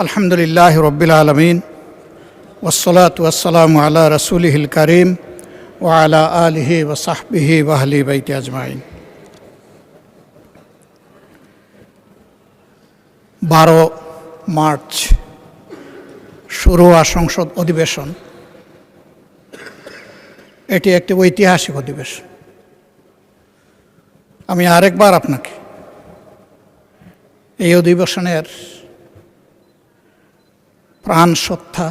আলহামদুলিল্লাহ রব্বিল আলমিন ওয়াসসালাতু ওয়াসসালামু আলা রাসূলিহিল কারীম ওয়া আলা আলিহি ওয়া সাহবিহি ওয়া আহলি বাইতি আজমাইন। 12 মার্চ শুরু হওয়া সংসদ অধিবেশন, এটি একটি ঐতিহাসিক অধিবেশন। আমি আরেকবার আপনাকে এই অধিবেশনের প্রাণ সত্তা,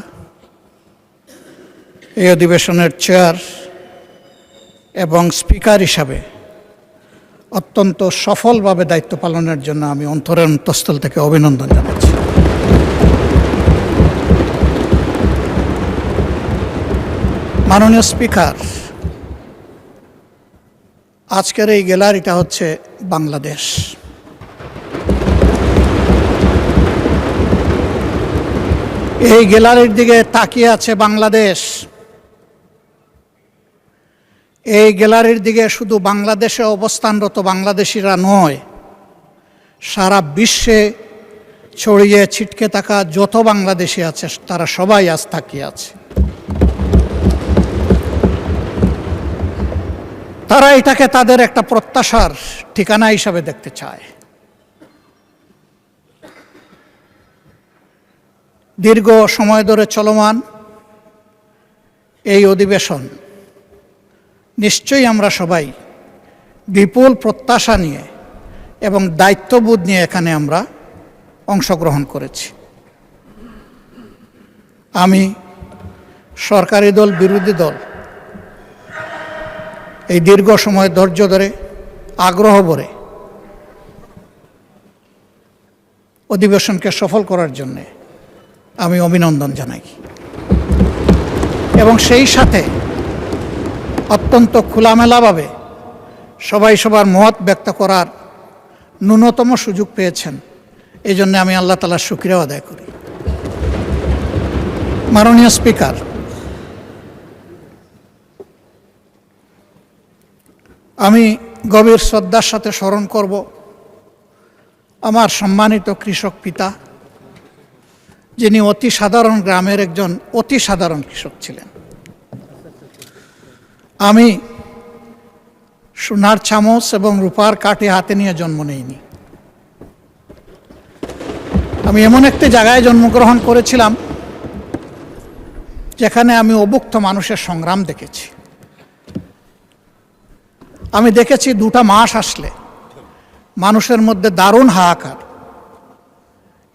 এই অধিবেশনের চেয়ার এবং স্পিকার হিসাবে অত্যন্ত সফলভাবে দায়িত্ব পালনের জন্য আমি অন্তরের অন্তঃস্থল থেকে অভিনন্দন জানাচ্ছি। মাননীয় স্পিকার, আজকের এই গ্যালারিটা হচ্ছে বাংলাদেশ। এই গ্যালারির দিকে তাকিয়ে আছে বাংলাদেশ। এই গ্যালারির দিকে শুধু বাংলাদেশে অবস্থানরত বাংলাদেশিরা নয়, সারা বিশ্বে ছড়িয়ে ছিটকে থাকা যত বাংলাদেশি আছে তারা সবাই আজ তাকিয়ে আছে। তারা এটাকে তাদের একটা প্রত্যাশার ঠিকানা হিসাবে দেখতে চায়। দীর্ঘ সময় ধরে চলমান এই অধিবেশন নিশ্চয়ই আমরা সবাই বিপুল প্রত্যাশা নিয়ে এবং দায়িত্ববোধ নিয়ে এখানে আমরা অংশগ্রহণ করেছি। আমি, সরকারি দল, বিরোধী দল এই দীর্ঘ সময় ধৈর্য ধরে আগ্রহ ভরে অধিবেশনকে সফল করার জন্যে আমি অভিনন্দন জানাই এবং সেই সাথে অত্যন্ত খোলামেলাভাবে সবাই সবার মত ব্যক্ত করার ন্যূনতম সুযোগ পেয়েছেন, এই জন্য আমি আল্লাহ তাআলার শুকরিয়া আদায় করি। মাননীয় স্পিকার, আমি গভীর শ্রদ্ধার সাথে স্মরণ করব আমার সম্মানিত কৃষক পিতা, যিনি অতি সাধারণ গ্রামের একজন অতি সাধারণ কৃষক ছিলেন। আমি সোনার চামচ এবং রূপার কাঠি হাতে নিয়ে জন্ম নেইনি। আমি এমন একটি জায়গায় জন্মগ্রহণ করেছিলাম যেখানে আমি অভুক্ত মানুষের সংগ্রাম দেখেছি। আমি দেখেছি 2টা মাস আসলে মানুষের মধ্যে দারুণ হাহাকার,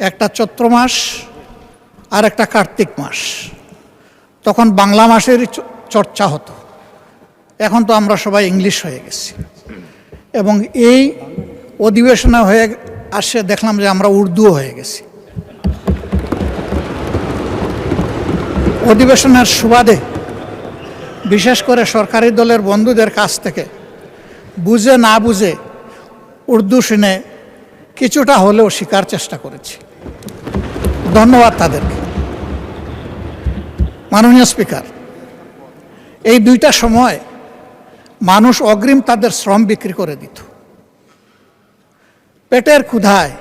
একটা চৈত্র মাস আর একটা কার্তিক মাস। তখন বাংলা মাসেরই চর্চা হতো, এখন তো আমরা সবাই ইংলিশ হয়ে গেছি। এবং এই অধিবেশনে হয়ে আসে দেখলাম যে আমরা উর্দুও হয়ে গেছি। অধিবেশনের সুবাদে বিশেষ করে সরকারি দলের বন্ধুদের কাছ থেকে বুঝে না বুঝে উর্দু শুনে কিছুটা হলেও শেখার চেষ্টা করেছি। ধন্যবাদ তাদেরকে। মাননীয় স্পিকার, এই 2টা সময় মানুষ অগ্রিম তাদের শ্রম বিক্রি করে দিত। পেটের ক্ষুধায়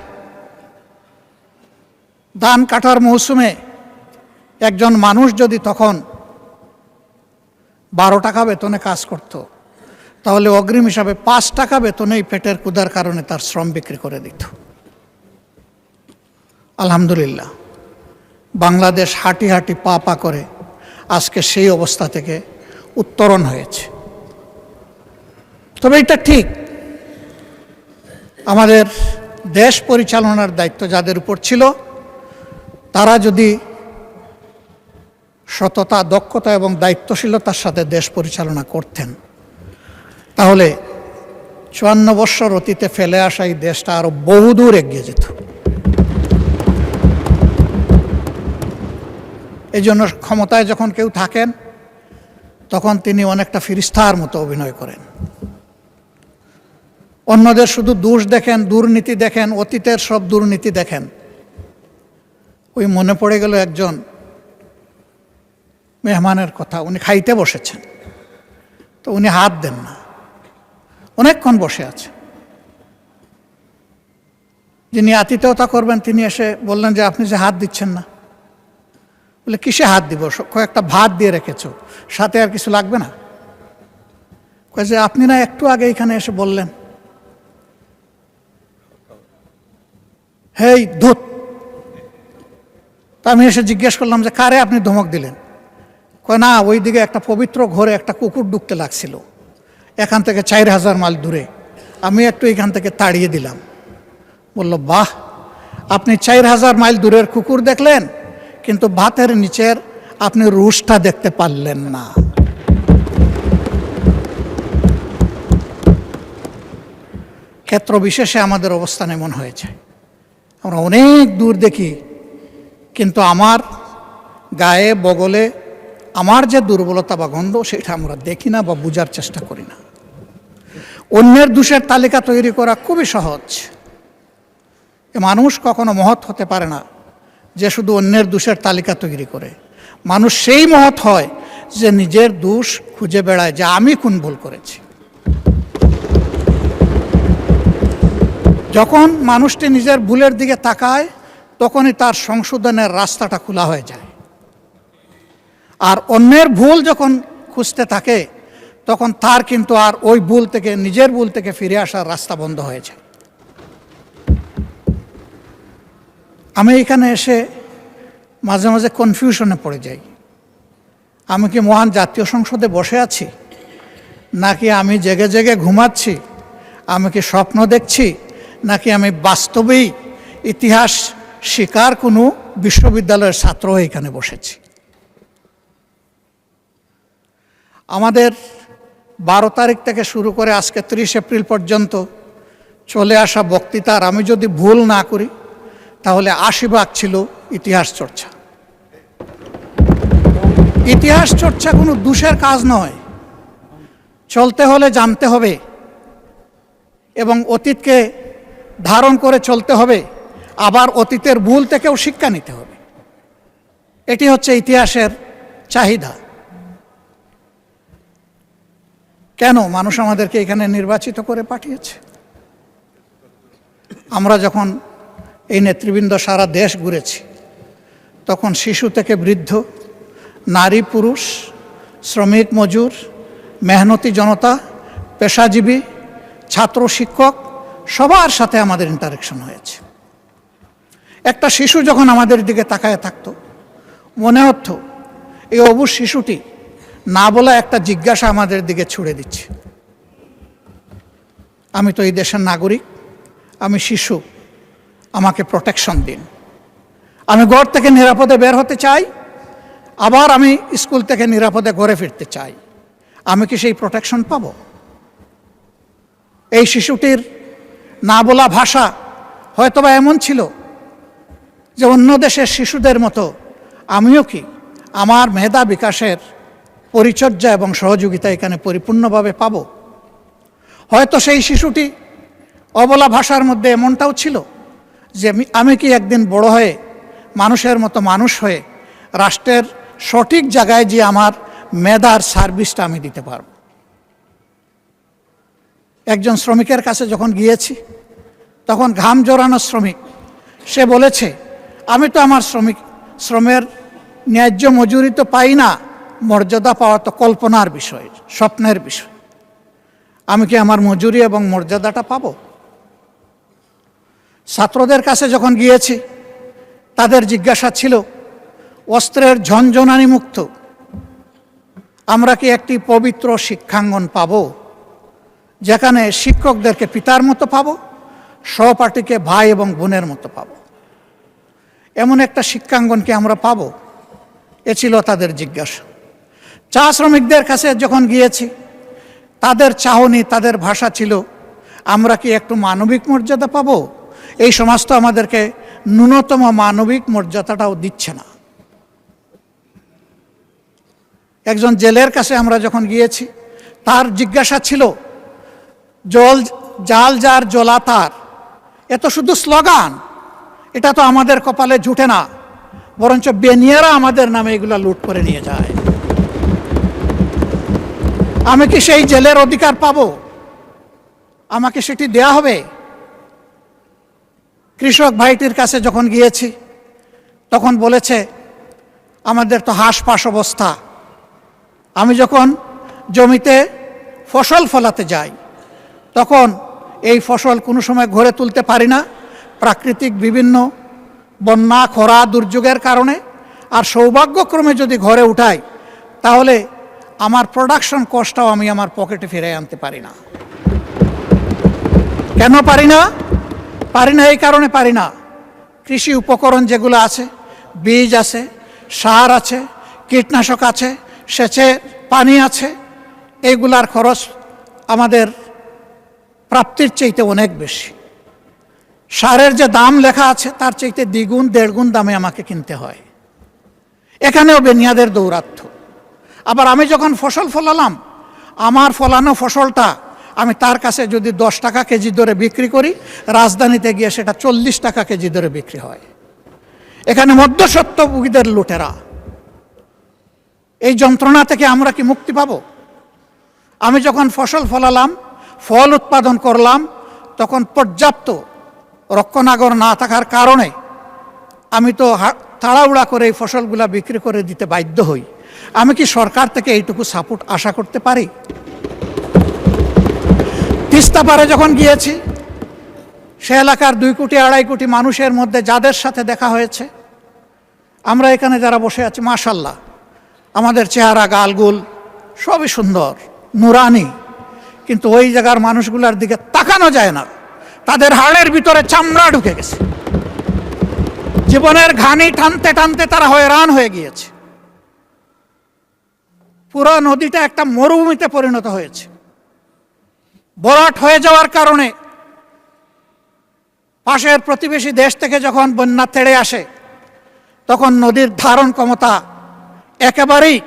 ধান কাটার মৌসুমে একজন মানুষ যদি তখন 12 টাকা বেতনে কাজ করত, তাহলে অগ্রিম হিসাবে 5 টাকা বেতনেই পেটের ক্ষুধার কারণে তার শ্রম বিক্রি করে দিত। আলহামদুলিল্লাহ, বাংলাদেশ হাঁটি হাঁটি পা পা করে আজকে সেই অবস্থা থেকে উত্তরণ হয়েছে। তবে এটা ঠিক, আমাদের দেশ পরিচালনার দায়িত্ব যাদের উপর ছিল তারা যদি সততা, দক্ষতা এবং দায়িত্বশীলতার সাথে দেশ পরিচালনা করতেন, তাহলে 54 বৎসর অতীতে ফেলে আসা এই দেশটা আরো বহুদূর এগিয়ে যেত। এই জন্য ক্ষমতায় যখন কেউ থাকেন তখন তিনি অনেকটা ফিরিস্তার মতো অভিনয় করেন। অন্যদের শুধু দোষ দেখেন, দুর্নীতি দেখেন, অতীতের সব দুর্নীতি দেখেন। ওই মনে পড়ে গেল একজন মেহমানের কথা। উনি খাইতে বসেছেন, তো উনি হাত দেন না, অনেকক্ষণ বসে আছে। যিনি আতিথেয়তা করবেন তিনি এসে বললেন যে আপনি যে হাত দিচ্ছেন না। বলে কিসে হাত দিব, কয়েকটা ভাত দিয়ে রেখেছো, সাথে আর কিছু লাগবে না? কয়ে যে আপনি না একটু আগে এখানে এসে বললেন। হেই ধুত! তা আমি এসে জিজ্ঞেস করলাম যে কারে আপনি ধমক দিলেন? কয় না, ওইদিকে একটা পবিত্র ঘরে একটা কুকুর ঢুকতে লাগছিল, এখান থেকে 4000 মাইল দূরে, আমি একটু এখান থেকে তাড়িয়ে দিলাম। বলল বাহ, আপনি 4000 মাইল দূরের কুকুর দেখলেন, কিন্তু ভাতের নিচের আপনি রুশটা দেখতে পারলেন না। ক্ষেত্র বিশেষে আমাদের অবস্থান এমন হয়ে যায়, আমরা অনেক দূর দেখি, কিন্তু আমার গায়ে বগলে আমার যে দুর্বলতা বা গন্ধ সেটা আমরা দেখি না বা বোঝার চেষ্টা করি না। অন্যের দোষের তালিকা তৈরি করা খুবই সহজ। মানুষ কখনো মহৎ হতে পারে না যে শুধু অন্যের দোষের তালিকা তৈরি করে। মানুষ সেই মহৎ হয় যে নিজের দোষ খুঁজে বেড়ায়, যে আমি কোন ভুল করেছি। যখন মানুষটি নিজের ভুলের দিকে তাকায় তখনই তার সংশোধনের রাস্তাটা খোলা হয়ে যায়। আর অন্যের ভুল যখন খুঁজতে থাকে তখন তার কিন্তু আর ওই ভুল থেকে, নিজের ভুল থেকে ফিরে আসার রাস্তা বন্ধ হয়ে যায়। আমি এখানে এসে মাঝে মাঝে কনফিউশনে পড়ে যাই। আমি কি মহান জাতীয় সংসদে বসে আছি, নাকি আমি জেগে জেগে ঘুমাচ্ছি? আমি কি স্বপ্ন দেখছি, নাকি আমি বাস্তবেই ইতিহাস শিকার কোনো বিশ্ববিদ্যালয়ের ছাত্র হয়ে এখানে বসেছি? আমাদের 12 তারিখ থেকে শুরু করে আজকে 30 এপ্রিল পর্যন্ত চলে আসা বক্তৃতার আমি যদি ভুল না করি তাহলে 80 ভাগ ছিল ইতিহাস চর্চা। ইতিহাস চর্চা কোনো দোষের কাজ নয়। চলতে হলে জানতে হবে এবং অতীতকে ধারণ করে চলতে হবে, আবার অতীতের ভুল থেকেও শিক্ষা নিতে হবে। এটি হচ্ছে ইতিহাসের চাহিদা। কেন মানুষ আমাদেরকে এখানে নির্বাচিত করে পাঠিয়েছে? আমরা যখন এই নেতৃবৃন্দ সারা দেশ ঘুরেছি তখন শিশু থেকে বৃদ্ধ, নারী পুরুষ, শ্রমিক মজুর, মেহনতি জনতা, পেশাজীবী, ছাত্র শিক্ষক সবার সাথে আমাদের ইন্টারেকশন হয়েছে। একটা শিশু যখন আমাদের দিকে তাকায় থাকতো মনে হতো এই অবুঝ শিশুটি না বলা একটা জিজ্ঞাসা আমাদের দিকে ছুড়ে দিচ্ছে, আমি তো এই দেশের নাগরিক, আমি শিশু, আমাকে প্রোটেকশন দিন। আমি ঘর থেকে নিরাপদে বের হতে চাই, আবার আমি স্কুল থেকে নিরাপদে ঘরে ফিরতে চাই। আমি কি সেই প্রোটেকশন পাবো? এই শিশুটির না বলা ভাষা হয়তোবা এমন ছিল যে অন্য দেশের শিশুদের মতো আমিও কি আমার মেধা বিকাশের পরিচর্যা এবং সহযোগিতা এখানে পরিপূর্ণভাবে পাবো? হয়তো সেই শিশুটি অবলা ভাষার মধ্যে এমনটাও ছিল যে আমি কি একদিন বড় হয়ে মানুষের মতো মানুষ হয়ে রাষ্ট্রের সঠিক জায়গায় যে আমার মেধার সার্ভিসটা আমি দিতে পারব। একজন শ্রমিকের কাছে যখন গিয়েছি তখন ঘাম জড়ানো শ্রমিক, সে বলেছে আমি তো আমার শ্রমের ন্যায্য মজুরি তো পাই না, মর্যাদা পাওয়া তো কল্পনার বিষয়, স্বপ্নের বিষয়। আমি কি আমার মজুরি এবং মর্যাদাটা পাবো? ছাত্রদের কাছে যখন গিয়েছি তাদের জিজ্ঞাসা ছিল অস্ত্রের ঝনঝনানি মুক্ত আমরা কি একটি পবিত্র শিক্ষাঙ্গন পাবো, যেখানে শিক্ষকদেরকে পিতার মতো পাবো, সহপাঠীকে ভাই এবং বোনের মতো পাবো? এমন একটা শিক্ষাঙ্গন কি আমরা পাবো? এ ছিল তাদের জিজ্ঞাসা। চা শ্রমিকদের কাছে যখন গিয়েছি তাদের চাহনি, তাদের ভাষা ছিল আমরা কি একটু মানবিক মর্যাদা পাবো? এই সমাজ তো আমাদেরকে ন্যূনতম মানবিক মর্যাদাটাও দিচ্ছে না। একজন জেলের কাছে আমরা যখন গিয়েছি তার জিজ্ঞাসা ছিল জাল যার জ্বলা তার, এ তো শুধু স্লোগান, এটা তো আমাদের কপালে জুটে না, বরঞ্চ বেনিয়ারা আমাদের নামে এগুলা লুট করে নিয়ে যায়। আমি কি সেই জেলের অধিকার পাবো? আমাকে সেটি দেয়া হবে? কৃষক ভাইটির কাছে যখন গিয়েছি তখন বলেছে আমাদের তো হাঁসফাঁস অবস্থা। আমি যখন জমিতে ফসল ফলাতে যাই তখন এই ফসল কোনো সময় ঘরে তুলতে পারি না, প্রাকৃতিক বিভিন্ন বন্যা খরা দুর্যোগের কারণে। আর সৌভাগ্যক্রমে যদি ঘরে উঠাই তাহলে আমার প্রোডাকশন কস্টটাও আমি আমার পকেটে ফিরে আনতে পারি না। কেন পারি না? এই কারণে পারি না, কৃষি উপকরণ যেগুলো আছে, বীজ আছে, সার আছে, কীটনাশক আছে, সেচের পানি আছে, এইগুলার খরচ আমাদের প্রাপ্তির চাইতে অনেক বেশি। সারের যে দাম লেখা আছে তার চাইতে দ্বিগুণ দেড়গুণ দামে আমাকে কিনতে হয়। এখানেও বেনিয়াদের দৌরাত্ম্য। আবার আমি যখন ফসল ফলালাম, আমার ফলানো ফসলটা আমি তার কাছে যদি 10 টাকা কেজি দরে বিক্রি করি, রাজধানীতে গিয়ে সেটা 40 টাকা কেজি দরে বিক্রি হয়। এখানে মধ্যস্বত্বভোগীদের লুটেরা। এই যন্ত্রণা থেকে আমরা কি মুক্তি পাব? আমি যখন ফসল ফলালাম, ফল উৎপাদন করলাম, তখন পর্যাপ্ত রক্ষণাগর না থাকার কারণে আমি তো তাড়াহুড়া করে এই ফসলগুলা বিক্রি করে দিতে বাধ্য হই। আমি কি সরকার থেকে এইটুকু সাপোর্ট আশা করতে পারি? তিস্তা পারে যখন গিয়েছি, সে এলাকার 2 কোটি 2.5 কোটি মানুষের মধ্যে যাদের সাথে দেখা হয়েছে, আমরা এখানে যারা বসে আছি মাশাল্লাহ, আমাদের চেহারা গালগুল সবই সুন্দর নুরানি, কিন্তু ওই জায়গার মানুষগুলোর দিকে তাকানো যায় না। তাদের হাড়ের ভিতরে চামড়া ঢুকে গেছে, জীবনের ঘানি টানতে টানতে তারা হয়রান হয়ে গিয়েছে। পুরো নদীটা একটা মরুভূমিতে পরিণত হয়েছে। ভরাট হয়ে যাওয়ার কারণে পাশের প্রতিবেশী দেশ থেকে যখন বন্যা তেড়ে আসে, তখন নদীর ধারণ ক্ষমতা একেবারেই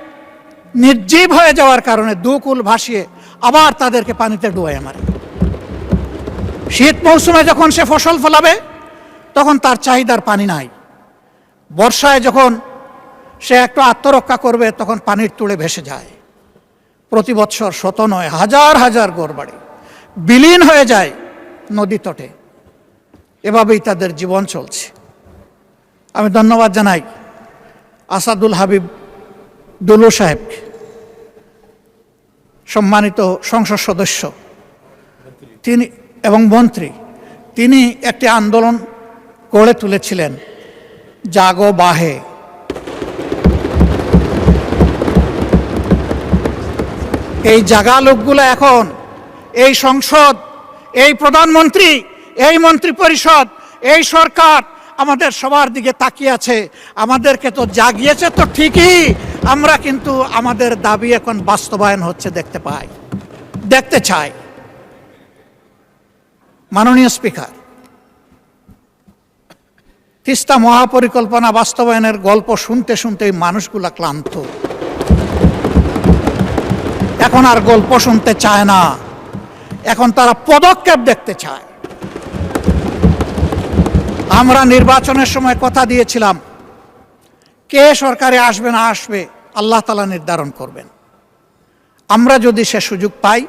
নির্জীব হয়ে যাওয়ার কারণে 2 কূল ভাসিয়ে আবার তাদেরকে পানিতে ডুবাইয়ে মারে। শীত মৌসুমে যখন সে ফসল ফলাবে তখন তার চাহিদার পানি নাই। বর্ষায় যখন সে একটু আত্মরক্ষা করবে তখন পানির তুড়ে ভেসে যায়। প্রতি বৎসর শত নয় হাজার হাজার ঘরবাড়ি বিলীন হয়ে যায় নদী তটে। এভাবেই তাদের জীবন চলছে। আমি ধন্যবাদ জানাই আসাদুল হাবিব দুলু সাহেবকে, সম্মানিত সংসদ সদস্য তিনি এবং মন্ত্রী। তিনি একটি আন্দোলন গড়ে তুলেছিলেন, জাগো বাহে। এই জাগা লোকগুলো এখন এই সংসদ, এই প্রধানমন্ত্রী, এই মন্ত্রী পরিষদ, এই সরকার আমাদের সবার দিকে তাকিয়ে আছে। আমাদেরকে তো জাগিয়েছে তো ঠিকই, আমরা কিন্তু আমাদের দাবি এখন বাস্তবায়ন হচ্ছে দেখতে চাই। মাননীয় স্পিকার, তিস্তা মহাপরিকল্পনা বাস্তবায়নের গল্প শুনতে শুনতে মানুষগুলা ক্লান্ত। এখন আর গল্প শুনতে চায় না, এখন তারা পদক্ষেপ দেখতে চায়। আমরা নির্বাচনের সময় কথা দিয়েছিলাম, কে সরকারে আসবে না আসবে আল্লাহ তাআলা নির্ধারণ করবেন। আমরা যদি সে সুযোগ পাই,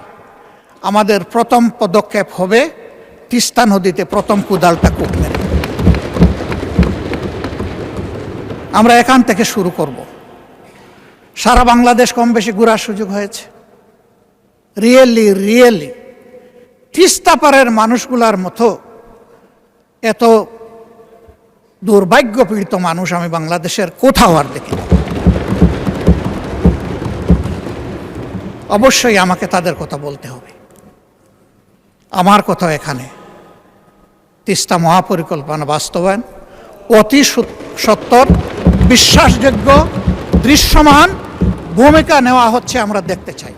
আমাদের প্রথম পদক্ষেপ হবে তিস্তা নদীতে প্রথম কুদালটা কূপ মেরে। আমরা এখান থেকে শুরু করব। সারা বাংলাদেশ কম বেশি ঘোরার সুযোগ হয়েছে। রিয়েলি তিস্তা পারের মানুষগুলার মতো এত দুর্ভাগ্য পীড়িত মানুষ আমি বাংলাদেশের কোথাও আর দেখি না। অবশ্যই আমাকে তাদের কথা বলতে হবে। আমার কথা এখানে তিস্তা মহাপরিকল্পনা বাস্তবায়ন অতি সত্বর, বিশ্বাসযোগ্য, দৃশ্যমান ভূমিকা নেওয়া হচ্ছে, আমরা দেখতে চাই।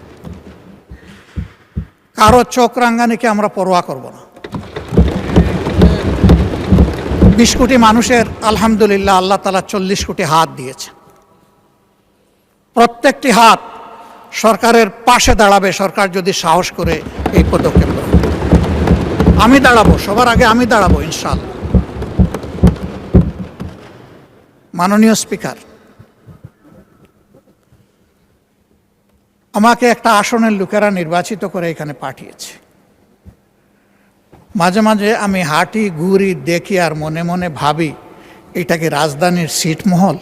কারো চোখ রাঙ্গানিকে আমরা পরোয়া করব না। 20 কোটি মানুষের আলহামদুলিল্লাহ আল্লাহ তাআলা 40 কোটি হাত দিয়েছে। প্রত্যেকটি হাত সরকারের পাশে দাঁড়াবে, সরকার যদি সাহস করে এই পদক্ষেপ করে। আমি দাঁড়াবো, সবার আগে আমি দাঁড়াবো ইনশাআল্লাহ। মাননীয় স্পিকার, আমাকে একটা আসনের লোকেরা নির্বাচিত করে এখানে পাঠিয়েছে। মাঝে মাঝে আমি হাঁটি ঘুরি দেখি আর মনে মনে ভাবি এটা কি রাজধানীর ছিটমহল?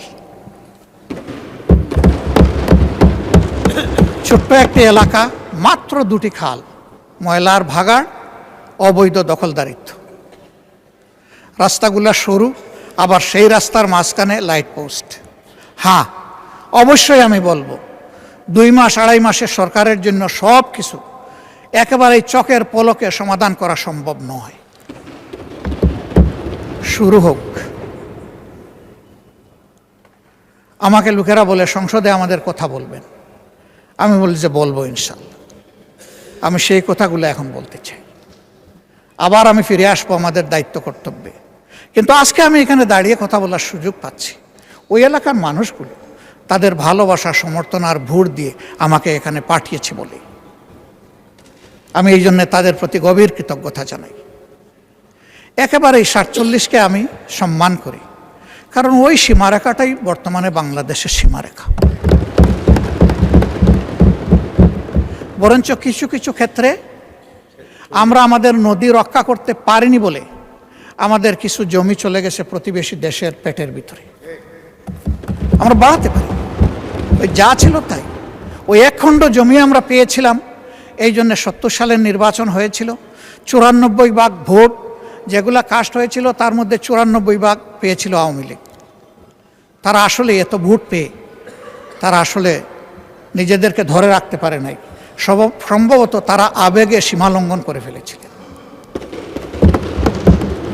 ছোট্ট একটি এলাকা, মাত্র দুটি খাল, ময়লার ভাগাড়, অবৈধ দখলদারিত্ব, রাস্তাগুলো সরু, আবার সেই রাস্তার মাঝখানে লাইট পোস্ট। হ্যাঁ, অবশ্যই আমি বলবো 2 মাস 2.5 মাসের সরকারের জন্য সব কিছু একেবারে চকের পলকে সমাধান করা সম্ভব নয়। শুরু হোক। আমাকে লোকেরা বলে সংসদে আমাদের কথা বলবেন, আমি বলি যে বলবো ইনশাল্লাহ। আমি সেই কথাগুলো এখন বলতে চাই। আবার আমি ফিরে আসবো আমাদের দায়িত্ব কর্তব্যে। কিন্তু আজকে আমি এখানে দাঁড়িয়ে কথা বলার সুযোগ পাচ্ছি ওই এলাকার মানুষগুলো তাদের ভালোবাসা, সমর্থন আর ভোট দিয়ে আমাকে এখানে পাঠিয়েছে বলে আমি এই জন্য তাদের প্রতি গভীর কৃতজ্ঞতা জানাই। একেবারে 47কে আমি সম্মান করি, কারণ ওই সীমারেখাটাই বর্তমানে বাংলাদেশের সীমারেখা। বরঞ্চ কিছু কিছু ক্ষেত্রে আমরা আমাদের নদী রক্ষা করতে পারিনি বলে আমাদের কিছু জমি চলে গেছে প্রতিবেশী দেশের পেটের ভিতরে। আমরা বাড়াতে পারি, ওই যা ছিল তাই। ওই 1 খণ্ড জমি আমরা পেয়েছিলাম, এই জন্য 70 সালের নির্বাচন হয়েছিল। 94 ভাগ ভোট যেগুলা কাস্ট হয়েছিল তার মধ্যে 94 ভাগ পেয়েছিল আওয়ামী লীগ। তারা আসলে এত ভোট পেয়ে তারা আসলে নিজেদেরকে ধরে রাখতে পারে নাই। সম্ভবত তারা আবেগে সীমালঙ্ঘন করে ফেলেছিলেন।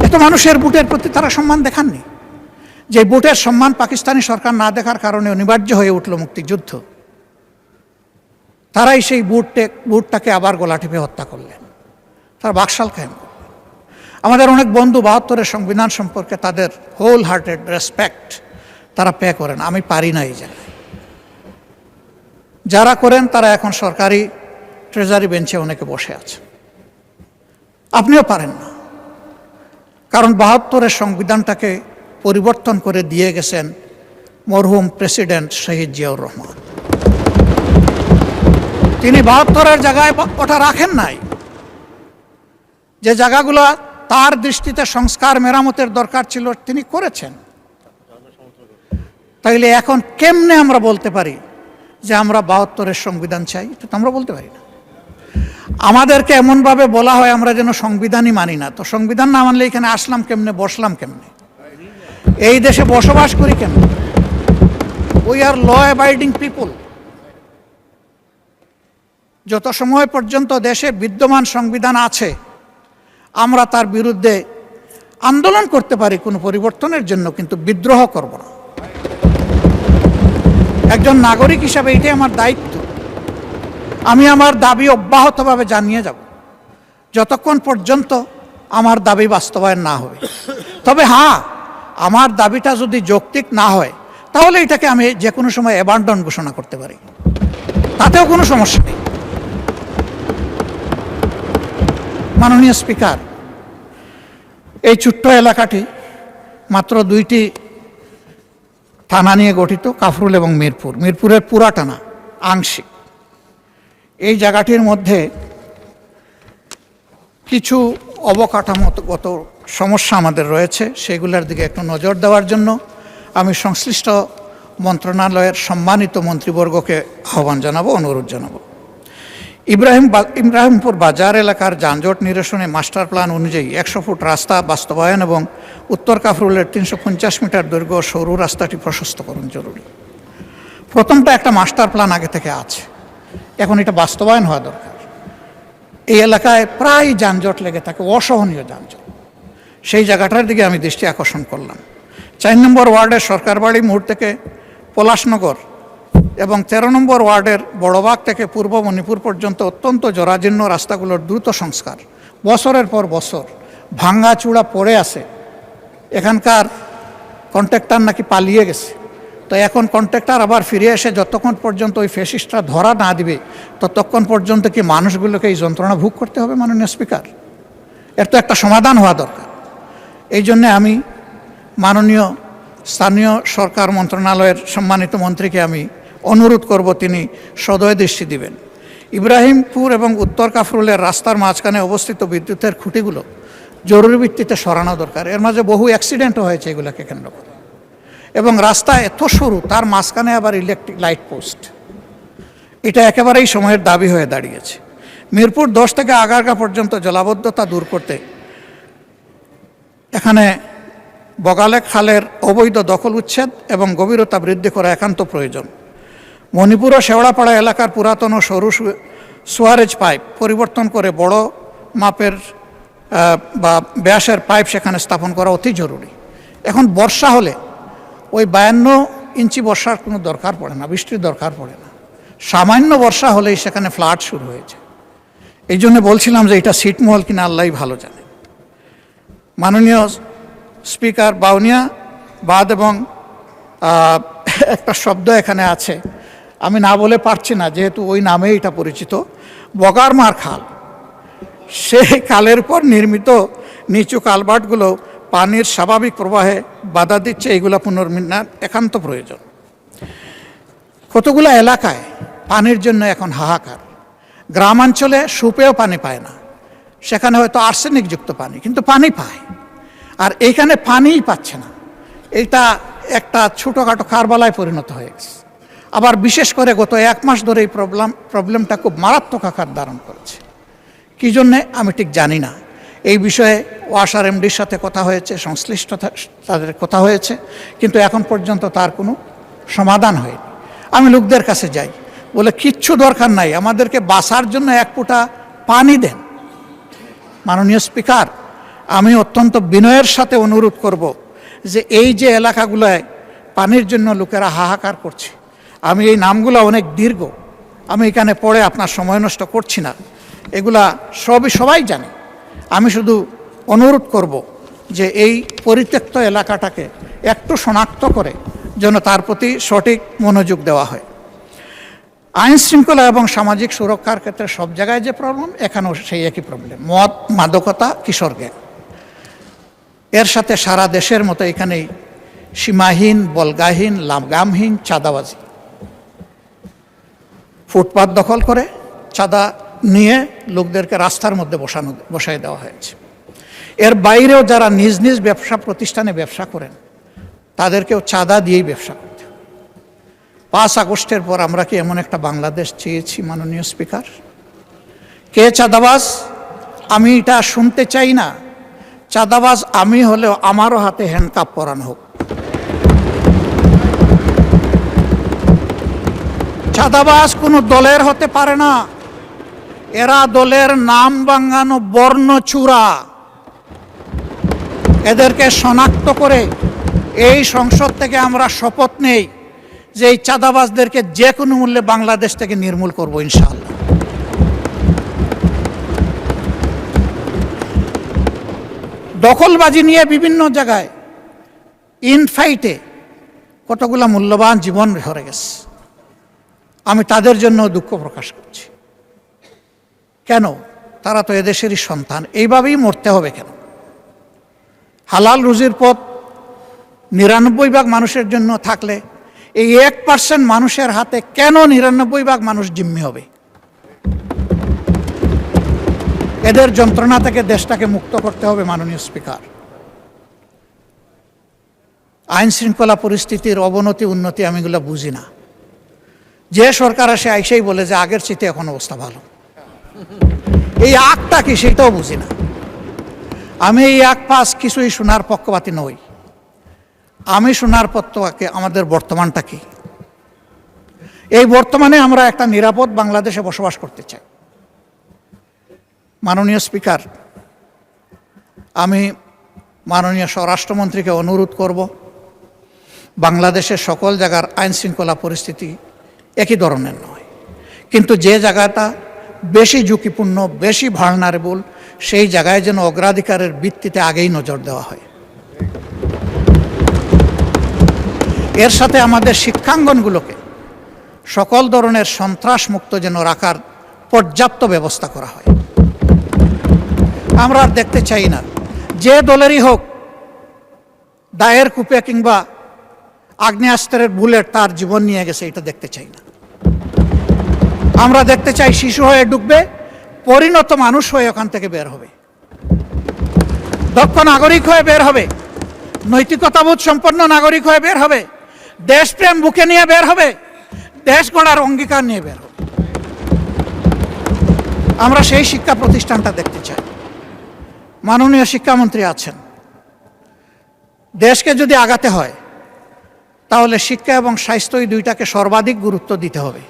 এত মানুষের ভোটের প্রতি তারা সম্মান দেখাননি। যে ভোটের সম্মান পাকিস্তানি সরকার না দেখার কারণে অনিবার্য হয়ে উঠল মুক্তিযুদ্ধ, তারাই সেই ভোটটাকে আবার গলা টিপে হত্যা করলেন। তারা বাকশাল কায়েম করলেন। আমাদের অনেক বন্ধু 72-এর সংবিধান সম্পর্কে তাদের হোল হার্টেড রেসপেক্ট তারা পে করেন, আমি পারি না এই জায়গায়। যারা করেন তারা এখন সরকারি ট্রেজারি বেঞ্চে অনেকে বসে আছে। আপনিও পারেন না, কারণ 72-এর সংবিধানটাকে পরিবর্তন করে দিয়ে গেছেন মরহুম প্রেসিডেন্ট শহীদ জিয়াউর রহমান। তিনি 72-এর জায়গায় ওটা রাখেন নাই। যে জায়গাগুলো তার দৃষ্টিতে সংস্কার মেরামতের দরকার ছিল তিনি করেছেন। তাইলে এখন কেমনে আমরা বলতে পারি যে আমরা 72-এর সংবিধান চাই? এটা তো আমরা বলতে পারি না। আমাদেরকে এমনভাবে বলা হয় আমরা যেন সংবিধানই মানি না। তো সংবিধান না মানলে এখানে আসলাম কেমনে, বসলাম কেমনে, এই দেশে বসবাস করি কেমনে? উই আর ল অ্যাবাইডিং পিপুল। যত সময় পর্যন্ত দেশে বিদ্যমান সংবিধান আছে আমরা তার বিরুদ্ধে আন্দোলন করতে পারি কোনো পরিবর্তনের জন্য, কিন্তু বিদ্রোহ করব না। একজন নাগরিক হিসাবে এটাই আমার দায়িত্ব। আমি আমার দাবি অব্যাহতভাবে জানিয়ে যাব যতক্ষণ পর্যন্ত আমার দাবি বাস্তবায়ন না হবে। তবে হ্যাঁ, আমার দাবিটা যদি যৌক্তিক না হয় তাহলে এটাকে আমি যে কোনো সময় অ্যাবান্ডন ঘোষণা করতে পারি, তাতেও কোনো সমস্যা নেই। মাননীয় স্পিকার, এই ছোট্ট এলাকাটি মাত্র 2টি থানা নিয়ে গঠিত, কাফরুল এবং মিরপুর। মিরপুরের পুরাটা না, আংশিক। এই জায়গাটির মধ্যে কিছু অবকাঠামোগত সমস্যা আমাদের রয়েছে, সেগুলোর দিকে একটু নজর দেওয়ার জন্য আমি সংশ্লিষ্ট মন্ত্রণালয়ের সম্মানিত মন্ত্রীবর্গকে আহ্বান জানাবো, অনুরোধ জানাবো। ইব্রাহিমপুর বাজার এলাকার যানজট নিরসনে মাস্টার প্ল্যান অনুযায়ী 100 ফুট রাস্তা বাস্তবায়ন এবং উত্তর কাফরুলের 350 মিটার দৈর্ঘ্য সরু রাস্তাটি প্রশস্তকরণ জরুরি। প্রথমটা একটা মাস্টার প্ল্যান আগে থেকে আছে, এখন এটা বাস্তবায়ন হওয়া দরকার। এই এলাকায় প্রায় যানজট লেগে থাকে, অসহনীয় যানজট। সেই জায়গাটার দিকে আমি দৃষ্টি আকর্ষণ করলাম। 4 নম্বর ওয়ার্ডের সরকারবাড়ি মোড় থেকে পলাশনগর এবং 13 নম্বর ওয়ার্ডের বড়বাগ থেকে পূর্ব মণিপুর পর্যন্ত অত্যন্ত জরাজীর্ণ রাস্তাগুলোর দ্রুত সংস্কার। বছরের পর বছর ভাঙ্গা চূড়া পড়ে আছে। এখানকার কন্ট্রাক্টর নাকি পালিয়ে গেছে, তো এখন কন্ট্রাক্টর আবার ফিরে এসে যতক্ষণ পর্যন্ত ওই ফ্যাসিস্টরা ধরা না দিবে ততক্ষণ পর্যন্ত কি মানুষগুলোকে এই যন্ত্রণা ভোগ করতে হবে? মাননীয় স্পিকার, এর তো একটা সমাধান হওয়া দরকার। এই জন্যে আমি মাননীয় স্থানীয় সরকার মন্ত্রণালয়ের সম্মানিত মন্ত্রীকে আমি অনুরোধ করব তিনি সদয় দৃষ্টি দিবেন। ইব্রাহিমপুর এবং উত্তর কাফরুলের রাস্তার মাঝখানে অবস্থিত বিদ্যুতের খুঁটিগুলো জরুরি ভিত্তিতে সরানো দরকার। এর মাঝে বহু অ্যাক্সিডেন্টও হয়েছে এগুলোকে কেন্দ্র করে, এবং রাস্তা এত সরু, তার মাঝখানে আবার ইলেকট্রিক লাইট পোস্ট। এটা একেবারেই সময়ের দাবি হয়ে দাঁড়িয়েছে। মিরপুর 10 থেকে আগারগাঁ পর্যন্ত জলাবদ্ধতা দূর করতে এখানে বগালে খালের অবৈধ দখল উচ্ছেদ এবং গভীরতা বৃদ্ধি করা একান্ত প্রয়োজন। মণিপুর ও শেওড়াপাড়া এলাকার পুরাতন ও সরু সুয়ারেজ পাইপ পরিবর্তন করে বড় মাপের বা ব্যাসের পাইপ সেখানে স্থাপন করা অতি জরুরি। এখন বর্ষা হলে ওই 52 ইঞ্চি বর্ষার কোনো দরকার পড়ে না, বৃষ্টির দরকার পড়ে না। সামান্য বর্ষা হলেই সেখানে ফ্লাড শুরু হয়েছে। এই জন্য বলছিলাম যে এটা ছিটমহল কিনা আল্লাহই ভালো জানে। মাননীয় স্পিকার বাউনিয়া বাদ এবং একটা শব্দ এখানে আছে, আমি না বলে পারছি না যেহেতু ওই নামেই এটা পরিচিত, বগারমার খাল। সেই খালের পর নির্মিত নিচু কালভার্টগুলো পানির স্বাভাবিক প্রবাহে বাধা দিচ্ছে। এইগুলো পুনর্নির্মাণ একান্ত প্রয়োজন। কতগুলো এলাকায় পানির জন্য এখন হাহাকার। গ্রামাঞ্চলে সুপেয় পানি পায় না, সেখানে হয়তো আর্সেনিকযুক্ত পানি, কিন্তু পানি পায়। আর এইখানে পানিই পাচ্ছে না। এইটা একটা ছোটোখাটো কারবালায় পরিণত হয়ে গেছে। আবার বিশেষ করে গত 1 মাস ধরে এই প্রবলেমটা খুব মারাত্মক আকার ধারণ করেছে। কী জন্যে আমি ঠিক জানি না। এই বিষয়ে ওয়াসার এমডির সাথে কথা হয়েছে, সংশ্লিষ্ট তাদের কথা হয়েছে, কিন্তু এখন পর্যন্ত তার কোনো সমাধান হয়নি। আমি লোকদের কাছে যাই, বলে কিচ্ছু দরকার নাই, আমাদেরকে বাঁচার জন্য 1 ফোঁটা পানি দেন। মাননীয় স্পিকার, আমি অত্যন্ত বিনয়ের সাথে অনুরোধ করব যে এই যে এলাকাগুলোয় পানির জন্য লোকেরা হাহাকার করছে, আমি এই নামগুলো অনেক দীর্ঘ, আমি এখানে পড়ে আপনার সময় নষ্ট করছি না, এগুলা সবাই জানে। আমি শুধু অনুরোধ করব যে এই পরিত্যক্ত এলাকাটাকে একটু শনাক্ত করে যেন তার প্রতি সঠিক মনোযোগ দেওয়া হয়। আইন শৃঙ্খলা এবং সামাজিক সুরক্ষার ক্ষেত্রে সব জায়গায় যে প্রবলেম, এখানেও সেই একই প্রবলেম, মদ, মাদকতা, কিশোর গ্যাং। এর সাথে সারা দেশের মতো এখানেই সীমাহীন, বলগাহীন, লাগামহীন চাঁদাবাজি। ফুটপাত দখল করে চাঁদা নিয়ে লোকদেরকে রাস্তার মধ্যে বসায় দেওয়া হয়েছে। এর বাইরেও যারা নিজ নিজ ব্যবসা প্রতিষ্ঠানে ব্যবসা করেন, তাদেরকেও চাঁদা দিয়েই ব্যবসা করতে। 5 আগস্টের পর আমরা কি এমন একটা বাংলাদেশ চেয়েছি মাননীয় স্পিকার? কে চাঁদাবাজ? আমি এটা শুনতে চাই না। চাঁদাবাজ আমি হলেও আমারও হাতে হ্যান্ডকাপ পরানো হোক। চাঁদাবাজ কোনো দলের হতে পারে না, এরা দলের নাম ভাঙানো বর্ণচূড়া। এদেরকে শনাক্ত করে এই সংসদ থেকে আমরা শপথ নেই যে এই চাঁদাবাজদেরকে যে কোনো মূল্যে বাংলাদেশ থেকে নির্মূল করব ইনশাআল্লাহ। দখলবাজি নিয়ে বিভিন্ন জায়গায় ইনফাইটে কতগুলো মূল্যবান জীবন হরে গেছে। আমি তাদের জন্য দুঃখ প্রকাশ করছি। কেন? তারা তো এদেশেরই সন্তান, এইভাবেই মরতে হবে কেন? হালাল রুজির পথ 99% মানুষের জন্য থাকলে এই 1% মানুষের হাতে কেন 99% মানুষ জিম্মি হবে? এদের যন্ত্রণা থেকে দেশটাকে মুক্ত করতে হবে মাননীয় স্পিকার। আইন শৃঙ্খলা পরিস্থিতির অবনতি উন্নতি আমি এগুলো বুঝি না। যে সরকার আসে আইসেই বলে যে আগের চেয়ে এখন অবস্থা ভালো। এই আগটা কি সেটাও বুঝি না। আমি এই আগ পাস কিছুই শোনার পক্ষপাতী নই। আমি শোনার পক্ষে আমাদের বর্তমানটা কি। এই বর্তমানে আমরা একটা নিরাপদ বাংলাদেশে বসবাস করতে চাই। মাননীয় স্পিকার, আমি মাননীয় স্বরাষ্ট্রমন্ত্রীকে অনুরোধ করব, বাংলাদেশের সকল জায়গার আইন শৃঙ্খলা পরিস্থিতি একই ধরনের নয়, কিন্তু যে জায়গাটা বেশি ঝুঁকিপূর্ণ, বেশি ভালনারেবল, সেই জায়গায় যেন অগ্রাধিকারের ভিত্তিতে আগেই নজর দেওয়া হয়। এর সাথে আমাদের শিক্ষাঙ্গনগুলোকে সকল ধরনের সন্ত্রাস মুক্ত যেন রাখার পর্যাপ্ত ব্যবস্থা করা হয়। আমরা আর দেখতে চাই না যে দলেরই হোক দায়ের কূপে কিংবা আগ্নেয়াস্ত্রের বুলেট তার জীবন নিয়ে গেছে, এটা দেখতে চাই না। আমরা দেখতে চাই শিশু হয়ে ঢুকবে, পরিণত মানুষ হয়ে ওখান থেকে বের হবে। দক্ষ নাগরিক হয়ে বের হবে, নৈতিকতাবোধ সম্পন্ন নাগরিক হয়ে বের হবে, দেশপ্রেম বুকে নিয়ে বের হবে, দেশ গড়ার অঙ্গীকার নিয়ে বের হবে। আমরা সেই শিক্ষা প্রতিষ্ঠানটা দেখতে চাই। মাননীয় শিক্ষামন্ত্রী আছেন, দেশকে যদি আগাতে হয় তাহলে শিক্ষা এবং স্বাস্থ্য এই দুইটাকে সর্বাধিক গুরুত্ব দিতে হবে।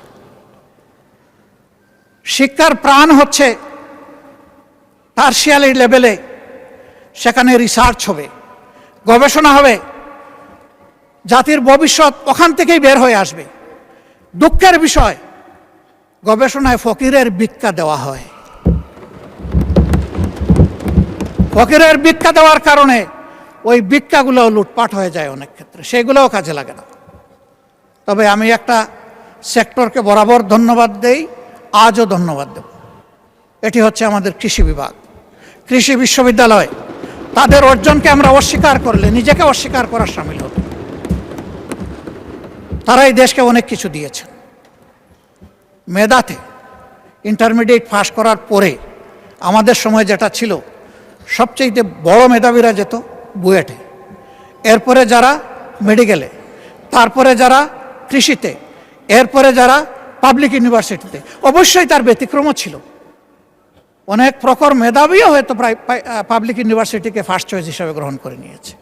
শিক্ষার প্রাণ হচ্ছে টারশিয়ারি লেভেলে, সেখানে রিসার্চ হবে, গবেষণা হবে, জাতির ভবিষ্যৎ ওখান থেকেই বের হয়ে আসবে। দুঃখের বিষয়, গবেষণায় ফকিরের ভিক্ষা দেওয়া হয়। ফকিরের ভিক্ষা দেওয়ার কারণে ওই ভিক্ষাগুলো লুটপাট হয়ে যায় অনেক ক্ষেত্রে, সেগুলোও কাজে লাগে না। তবে আমি একটা সেক্টরকে বরাবর ধন্যবাদ দেই, আজও ধন্যবাদ দেব। এটি হচ্ছে আমাদের কৃষি বিভাগ, কৃষি বিশ্ববিদ্যালয়। তাদের অর্জনকে আমরা অস্বীকার করলে নিজেকে অস্বীকার করার সামিল হবে। তারা এই দেশকে অনেক কিছু দিয়েছেন। মেধাতে ইন্টারমিডিয়েট পাস করার পরে আমাদের সময় যেটা ছিল, সবচেয়ে বড় মেধাবীরা যেত বুয়েটে, এরপরে যারা মেডিকেলে, তারপরে যারা কৃষিতে, এরপরে যারা পাবলিক ইউনিভার্সিটিতে। অবশ্যই তার ব্যতিক্রমও ছিল, অনেক প্রখর মেধাবীও হয়তো প্রায় পাবলিক ইউনিভার্সিটিকে ফার্স্ট চয়েস হিসাবে গ্রহণ করে নিয়েছে,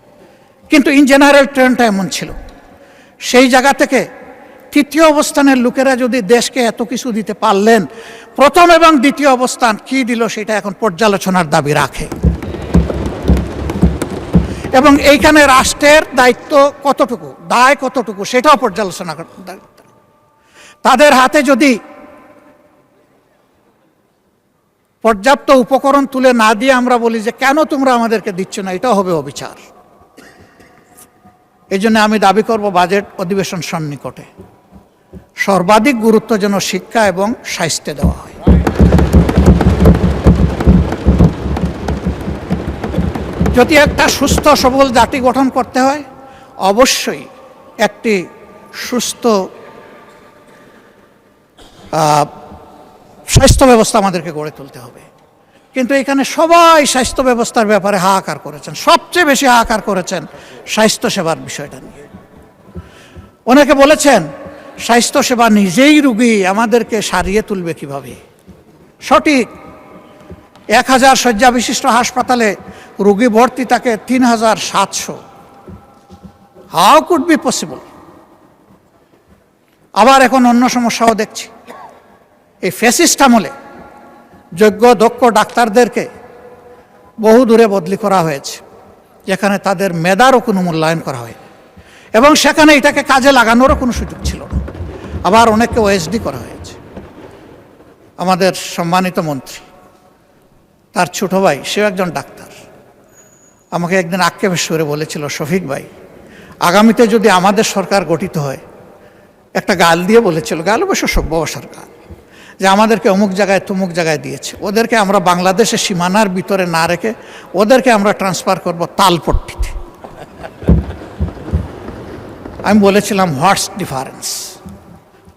কিন্তু ইন জেনারেল ট্রেন্ডটা এমন ছিল। সেই জায়গা থেকে তৃতীয় অবস্থানের লোকেরা যদি দেশকে এত কিছু দিতে পারলেন, প্রথম এবং দ্বিতীয় অবস্থান কি দিল সেটা এখন পর্যালোচনার দাবি রাখে। এবং এইখানে রাষ্ট্রের দায়িত্ব কতটুকু, দায় কতটুকু, সেটাও পর্যালোচনা করতে। তাদের হাতে যদি পর্যাপ্ত উপকরণ তুলে না দিয়ে আমরা বলি যে কেন তোমরা আমাদেরকে দিচ্ছ না, এটাও হবে অবিচার। এই জন্য আমি দাবি করব বাজেট অধিবেশন সন্নিকটে সর্বাধিক গুরুত্ব যেন শিক্ষা এবং স্বাস্থ্যে দেওয়া হয়। যদি একটা সুস্থ সবল জাতি গঠন করতে হয়, অবশ্যই একটি সুস্থ স্বাস্থ্য ব্যবস্থা আমাদেরকে গড়ে তুলতে হবে। কিন্তু এখানে সবাই স্বাস্থ্য ব্যবস্থার ব্যাপারে হাহাকার করেছেন, সবচেয়ে বেশি হাহাকার করেছেন স্বাস্থ্যসেবার বিষয়টা নিয়ে। অনেকে বলেছেন স্বাস্থ্যসেবা নিজেই রুগী, আমাদেরকে সারিয়ে তুলবে কিভাবে। সঠিক, 1000 শয্যা বিশিষ্ট হাসপাতালে রুগী ভর্তি থাকে 3700। How could be possible? আবার এখন অন্য সমস্যাও দেখছি। এই ফ্যাসিস্ট আমলে যোগ্য দক্ষ ডাক্তারদেরকে বহু দূরে বদলি করা হয়েছে, যেখানে তাদের মেধারও কোনো মূল্যায়ন করা হয়, এবং সেখানে এটাকে কাজে লাগানোরও কোনো সুযোগ ছিল না। আবার অনেককে ওএসডি করা হয়েছে। আমাদের সম্মানিত মন্ত্রী, তার ছোট ভাই, সেও একজন ডাক্তার, আমাকে একদিন আক্ষেপের সুরে বলেছিল, শফিক ভাই, আগামীতে যদি আমাদের সরকার গঠিত হয়, একটা গাল দিয়ে বলেছিল, গাল অবশ্য সভ্যভাষার গাল, যে আমাদেরকে অমুক জায়গায় তমুক জায়গায় দিয়েছে, ওদেরকে আমরা বাংলাদেশের সীমানার ভিতরে না রেখে ওদেরকে আমরা ট্রান্সফার করব তালপট্টিতে। আমি বলেছিলাম, হোয়াটস ডিফারেন্স?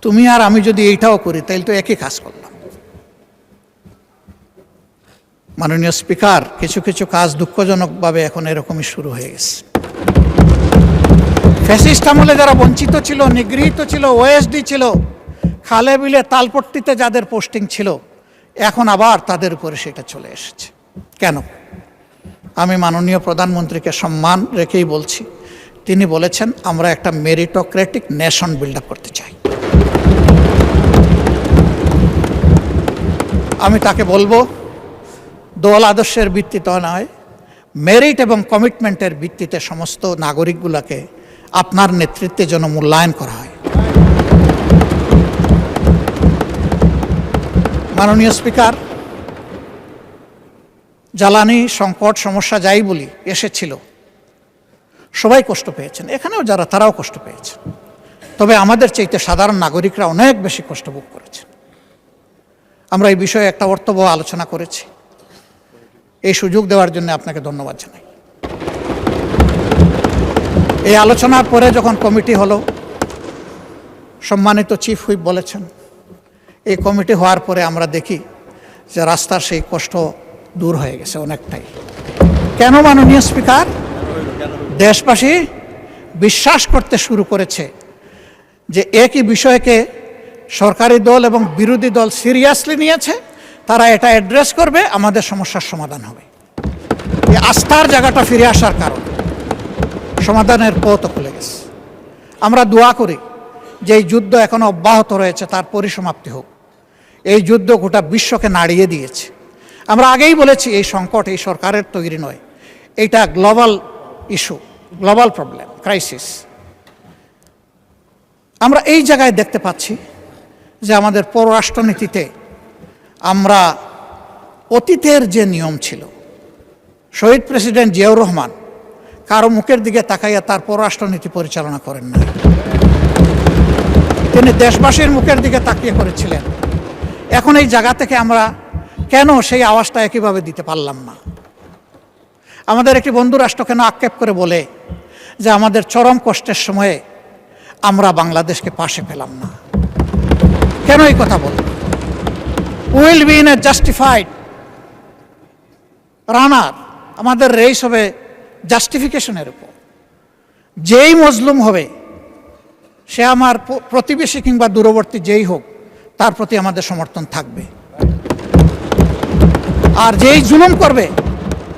তুমি আর আমি যদি এইটাও করি তাহলে তো একই কাজ করলাম। মাননীয় স্পিকার, কিছু কিছু কাজ দুঃখজনকভাবে এখন এরকমই শুরু হয়ে গেছে। ফ্যাসিস্ট আমলে যারা বঞ্চিত ছিল, নিগৃহীত ছিল, ওএসডি ছিল, খালে বিলে তালপট্টিতে যাদের পোস্টিং ছিল, এখন আবার তাদের উপরে সেটা চলে এসেছে। কেন? আমি মাননীয় প্রধানমন্ত্রীকে সম্মান রেখেই বলছি, তিনি বলেছেন আমরা একটা মেরিটোক্রেটিক নেশন বিল্ড আপ করতে চাই। আমি তাকে বলবো, দল আদর্শের ভিত্তিতে নয়, মেরিট এবং কমিটমেন্টের ভিত্তিতে সমস্ত নাগরিকগুলোকে আপনার নেতৃত্বে যেন মূল্যায়ন করা হয়। মাননীয় স্পিকার, জ্বালানি সংকট সমস্যা যাই বলি এসেছিল, সবাই কষ্ট পেয়েছেন, এখানেও যারা তারাও কষ্ট পেয়েছেন, তবে আমাদের চাইতে সাধারণ নাগরিকরা অনেক বেশি কষ্ট ভোগ করেছেন। আমরা এই বিষয়ে একটা অর্থবহ আলোচনা করেছি। এই সুযোগ দেওয়ার জন্য আপনাকে ধন্যবাদ জানাই। এই আলোচনার পরে যখন কমিটি হলো, সম্মানিত চিফ হুইপ বলেছেন, এই কমিটি হওয়ার পরে আমরা দেখি যে রাস্তার সেই কষ্ট দূর হয়ে গেছে অনেকটাই। কেন মাননীয় স্পিকার? দেশবাসী বিশ্বাস করতে শুরু করেছে যে একই বিষয়কে সরকারি দল এবং বিরোধী দল সিরিয়াসলি নিয়েছে, তারা এটা অ্যাড্রেস করবে, আমাদের সমস্যার সমাধান হবে। এই আস্থার জায়গাটা ফিরে আসার কারণ সমাধানের পথও খুলে গেছে। আমরা দোয়া করি যে এই যুদ্ধ এখনো অব্যাহত রয়েছে, তার পরিসমাপ্তি হোক। এই যুদ্ধ গোটা বিশ্বকে নাড়িয়ে দিয়েছে। আমরা আগেই বলেছি এই সংকট এই সরকারের তৈরি নয়, এইটা global issue, global problem, crisis. আমরা এই জায়গায় দেখতে পাচ্ছি যে আমাদের পররাষ্ট্রনীতিতে আমরা অতীতের যে নিয়ম ছিল, শহীদ প্রেসিডেন্ট জিয়াউর রহমান কারো মুখের দিকে তাকাইয়া তার পররাষ্ট্রনীতি পরিচালনা করেন না, তিনি দেশবাসীর মুখের দিকে তাকিয়ে করেছিলেন। এখন এই জায়গা থেকে আমরা কেন সেই আওয়াজটা একইভাবে দিতে পারলাম না? আমাদের একটি বন্ধু রাষ্ট্র কেন আক্ষেপ করে বলে যে আমাদের চরম কষ্টের সময়ে আমরা বাংলাদেশকে পাশে পেলাম না? কেন এই কথা বল? Will be in a justified runner, আমাদের রেস হবে জাস্টিফিকেশনের উপর। যেই মজলুম হবে সে আমার প্রতিবেশী কিংবা দূরবর্তী যেই হোক, তার প্রতি আমাদের সমর্থন থাকবে। আর যেই জুলুম করবে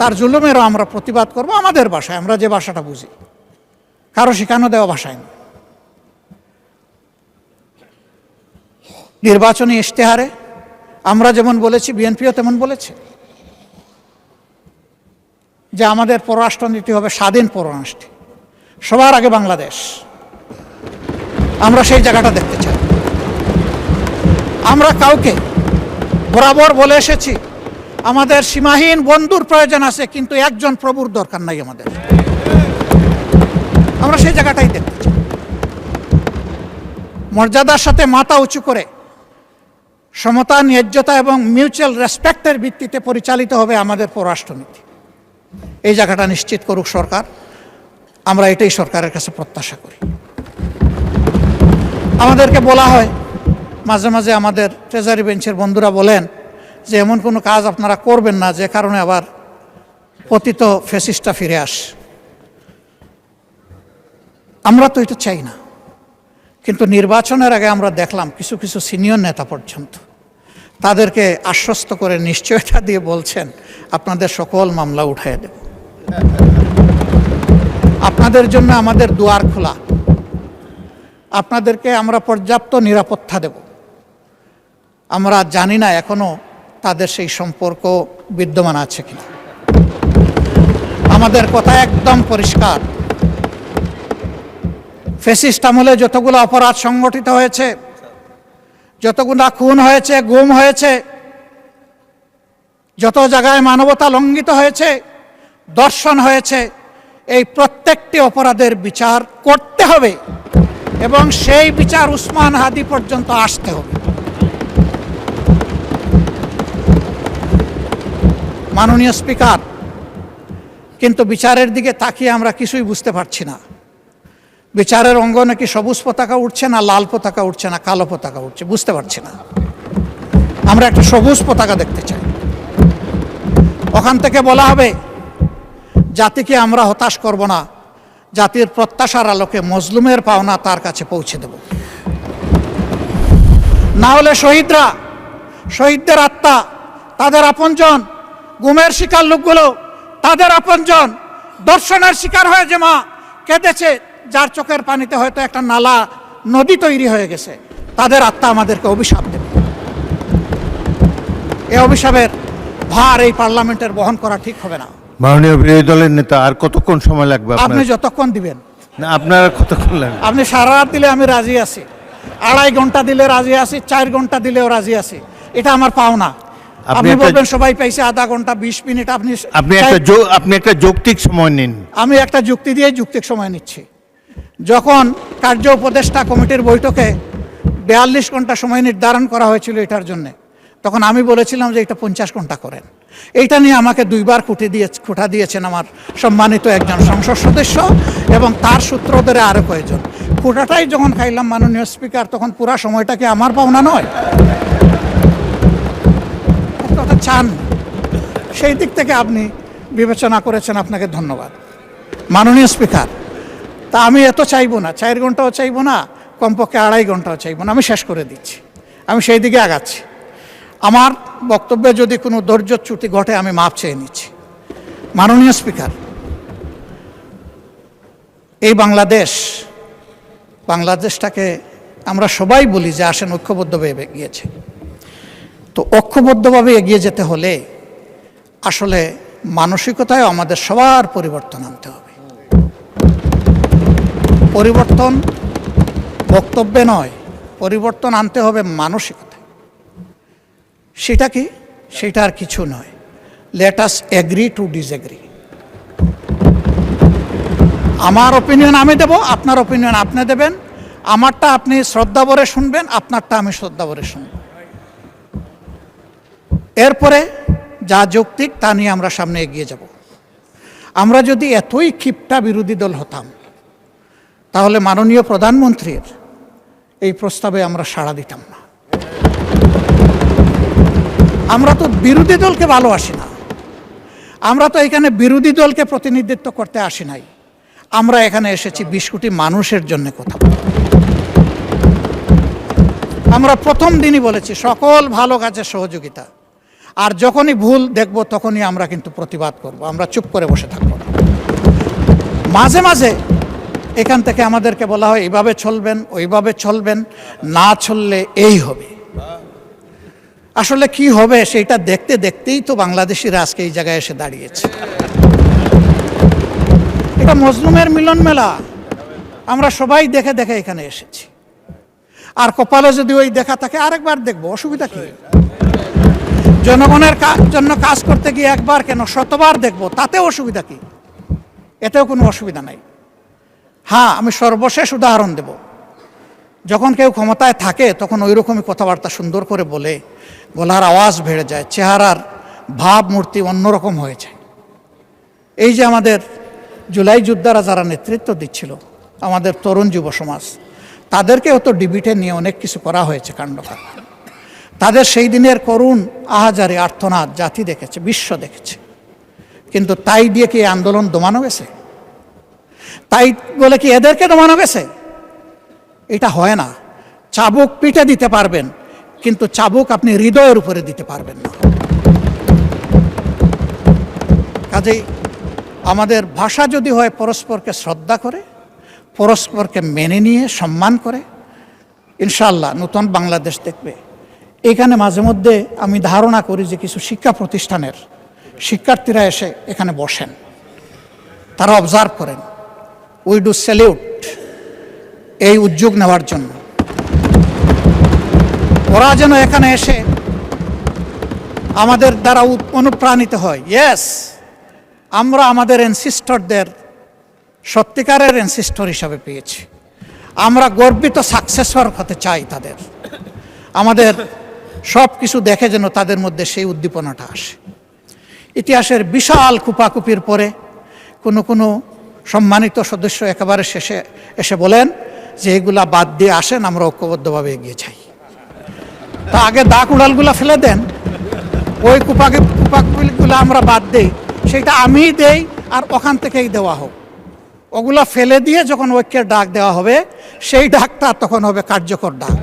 তার জুলুমেরও আমরা প্রতিবাদ করব আমাদের ভাষায়, আমরা যে ভাষাটা বুঝি, কারো শেখানো দেওয়া ভাষায় না। নির্বাচনী ইশতেহারে আমরা যেমন বলেছি, বিএনপিও তেমন বলেছে যে আমাদের পররাষ্ট্রনীতি হবে স্বাধীন পররাষ্ট্র, সবার আগে বাংলাদেশ। আমরা সেই জায়গাটা দেখতে চাই। আমরা কাউকে বরাবর বলে এসেছি আমাদের সীমাহীন বন্ধুর প্রয়োজন আছে, কিন্তু একজন প্রভুর দরকার নাই আমাদের। আমরা সেই জায়গাটাই দেখতে চাই। মর্যাদার সাথে মাথা উঁচু করে সমতা, ন্যায্যতা এবং মিউচুয়াল রেসপেক্টের ভিত্তিতে পরিচালিত হবে আমাদের পররাষ্ট্রনীতি। এই জায়গাটা নিশ্চিত করুক সরকার, আমরা এটাই সরকারের কাছে প্রত্যাশা করি। আমাদেরকে বলা হয় মাঝে মাঝে, আমাদের ট্রেজারি বেঞ্চের বন্ধুরা বলেন যে এমন কোনো কাজ আপনারা করবেন না যে কারণে আবার পতিত ফ্যাসিস্টটা ফিরে আসে। আমরা তো এটা চাই না, কিন্তু নির্বাচনের আগে আমরা দেখলাম কিছু কিছু সিনিয়র নেতা পর্যন্ত তাদেরকে আশ্বস্ত করে নিশ্চয়তা দিয়ে বলছেন আপনাদের সকল মামলা উঠাইয়া দেব, আপনাদের জন্য আমাদের দুয়ার খোলা, আপনাদেরকে আমরা পর্যাপ্ত নিরাপত্তা দেব। আমরা জানি না এখনো তাদের সেই সম্পর্ক বিদ্যমান আছে কিনা। আমাদের কথা একদম পরিষ্কার, ফ্যাসিস্ট আমলে যতগুলো অপরাধ সংগঠিত হয়েছে, যতগুলো খুন হয়েছে, গুম হয়েছে, যত জায়গায় মানবতা লঙ্ঘিত হয়েছে, দর্শন হয়েছে, এই প্রত্যেকটি অপরাধের বিচার করতে হবে এবং সেই বিচার উসমান হাদি পর্যন্ত আসতে হবে। মাননীয় স্পিকার, কিন্তু বিচারের দিকে তাকিয়ে আমরা কিছুই বুঝতে পারছি না। বিচারের অঙ্গনে কি সবুজ পতাকা উঠছে না লাল পতাকা উঠছে না কালো পতাকা উঠছে, বুঝতে পারছি না। আমরা একটা সবুজ পতাকা দেখতে চাই। ওখান থেকে বলা হবে জাতিকে আমরা হতাশ করব না, জাতির প্রত্যাশার আলোকে মজলুমের পাওনা তার কাছে পৌঁছে দেব। না হলে শহীদরা, শহীদদের আত্মা, তাদের আপনজন, গুমের শিকার লোকগুলো তাদের আপনজন, দর্শনের শিকার হয়ে যে মা কেঁদেছে, যার চোখের পানিতে হয়তো একটা নালা নদী তৈরি হয়ে গেছে, তাদের আত্মা আমাদেরকে অভিশাপ দেবে। এই অভিশাপের ভার এই পার্লামেন্টের বহন করা ঠিক হবে না। মাননীয় বিরোধী দলের নেতা, আর কতক্ষণ সময় লাগবে? আপনি যতক্ষণ দিবেন। না, আপনারা কতক্ষণ লাগবে? আপনি সারা রাত দিলে আমি রাজি আছি, 2.5 ঘন্টা দিলে রাজি আছি, 4 ঘন্টা দিলেও রাজি আছি, এটা আমার পাওনা। আপনি বলবেন সবাই পাইছে আধা ঘন্টা 20 মিনিট, আপনি একটা যৌক্তিক সময় নিন। আমি একটা যুক্তি দিয়ে যৌক্তিক সময় নিচ্ছি। যখন কার্য উপদেষ্টা কমিটির বৈঠকে 42 ঘন্টা সময় নির্ধারণ করা হয়েছিল এটার জন্য, তখন আমি বলেছিলাম যে এটা 50 ঘন্টা করেন। এইটা নিয়ে আমাকে 2 বার খুঁটা দিয়েছেন আমার সম্মানিত একজন সংসদ সদস্য এবং তার সূত্র ধরে আরও কয়েকজন। খুঁটাটাই যখন খাইলাম মাননীয় স্পিকার, তখন পুরা সময়টা কি আমার পাওনা নয়? কথা চান, সেই দিক থেকে আপনি বিবেচনা করেছেন, আপনাকে ধন্যবাদ। মাননীয় স্পিকার, তা আমি এত চাইবো না, 4 ঘন্টাও চাইবো না, কমপক্ষে 2.5 ঘন্টাও চাইবো না, আমি শেষ করে দিচ্ছি, আমি সেই দিকে আগাচ্ছি। আমার বক্তব্যে যদি কোনো ধৈর্যচ্যুতি ঘটে আমি মাপ চেয়ে নিচ্ছি। মাননীয় স্পিকার, এই বাংলাদেশটাকে আমরা সবাই বলি যে আসেন ঐক্যবদ্ধভাবে এগিয়েছে। তো ঐক্যবদ্ধভাবে এগিয়ে যেতে হলে আসলে মানসিকতায় আমাদের সবার পরিবর্তন আনতে হবে। পরিবর্তন বক্তব্যে নয়, পরিবর্তন আনতে হবে মানসিকতায়। সেটা কি? সেটা আর কিছু নয়, let us agree to disagree. আমার অপিনিয়ন আমি দেব, আপনার অপিনিয়ন আপনি দেবেন, আমারটা আপনি শ্রদ্ধা ভরে শুনবেন, আপনারটা আমি শ্রদ্ধা ভরে শুনব। এরপরে যা যৌক্তিক তা নিয়ে আমরা সামনে এগিয়ে যাব। আমরা যদি এতই ক্ষিপ্তা বিরোধী দল হতাম তাহলে মাননীয় প্রধানমন্ত্রীর এই প্রস্তাবে আমরা সাড়া দিতাম না। আমরা তো বিরোধী দলকে ভালোবাসি না, আমরা তো এখানে বিরোধী দলকে প্রতিনিধিত্ব করতে আসি নাই, আমরা এখানে এসেছি 20 কোটি মানুষের জন্য কথা বলতে। আমরা প্রথম দিনই বলেছি সকল ভালো কাজের সহযোগিতা, আর যখনই ভুল দেখব তখনই আমরা কিন্তু প্রতিবাদ করব, আমরা চুপ করে বসে থাকব না। মাঝে মাঝে এখান থেকে আমাদেরকে বলা হয় এইভাবে চলবেন, ওইভাবে চলবেন, না চললে এই হবে। আসলে কি হবে সেইটা দেখতে দেখতেই তো বাংলাদেশিরা আজকে এই জায়গায় এসে দাঁড়িয়েছে। এটা মজলুমের মিলন মেলা, আমরা সবাই দেখে দেখে এখানে এসেছি। আর কপালে যদি ওই দেখা থাকে আরেকবার দেখবো, অসুবিধা কি? জনগণের জন্য কাজ করতে গিয়ে একবার কেন 100বার দেখবো, তাতে অসুবিধা কি? এতেও কোনো অসুবিধা নাই। হ্যাঁ, আমি সর্বশেষ উদাহরণ দেব, যখন কেউ ক্ষমতায় থাকে তখন ওই রকমই কথাবার্তা সুন্দর করে বলে, গলার আওয়াজ বেড়ে যায়, চেহারার ভাবমূর্তি অন্যরকম হয়ে যায়। এই যে আমাদের জুলাই যোদ্ধারা যারা নেতৃত্ব দিচ্ছিল, আমাদের তরুণ যুব সমাজ, তাদেরকেও তো ডিবিটে নিয়ে অনেক কিছু করা হয়েছে, কাণ্ডকারখানা। তাদের সেই দিনের করুণ আহাজারি আর্তনাদ জাতি দেখেছে, বিশ্ব দেখেছে। কিন্তু তাই দিয়ে কি আন্দোলন দমানো গেছে? তাই বলে কি এদেরকে দমানো গেছে? এটা হয় না। চাবুক পিঠে দিতে পারবেন, কিন্তু চাবুক আপনি হৃদয়ের উপরে দিতে পারবেন না। কাজেই আমাদের ভাষা যদি হয় পরস্পরকে শ্রদ্ধা করে, পরস্পরকে মেনে নিয়ে সম্মান করে, ইনশাআল্লাহ নতুন বাংলাদেশ দেখবে। এখানে মাঝে মধ্যে আমি ধারণা করি যে কিছু শিক্ষা প্রতিষ্ঠানের শিক্ষার্থীরা এসে এখানে বসেন, তারা অবজার্ভ করেন। উই ডু স্যালিউট এই উদ্যোগ নেওয়ার জন্য। ওরা যেন এখানে এসে আমাদের দ্বারা অনুপ্রাণিত হয়। ইয়েস, আমরা আমাদের অ্যানসিস্টরদের সত্যিকারের অ্যানসিস্টর হিসাবে পেয়েছি। আমরা গর্বিত সাকসেসর হতে চাই তাদের। আমাদের সব কিছু দেখে যেন তাদের মধ্যে সেই উদ্দীপনাটা আসে। ইতিহাসের বিশাল কুপাকুপির পরে কোনো সম্মানিত সদস্য একেবারে শেষে এসে বলেন যে এগুলা বাদ দিয়ে আসেন, আমরা ঐক্যবদ্ধভাবে এগিয়ে যাই। তা আগে দাগ উড়ালগুলা ফেলে দেন, ওই কুপাকুপিগুলো আমরা বাদ দেই, সেটা আমিই দেই আর ওখান থেকেই দেওয়া হোক। ওগুলা ফেলে দিয়ে যখন ঐক্যের ডাক দেওয়া হবে, সেই ডাকটা তখন হবে কার্যকর ডাক।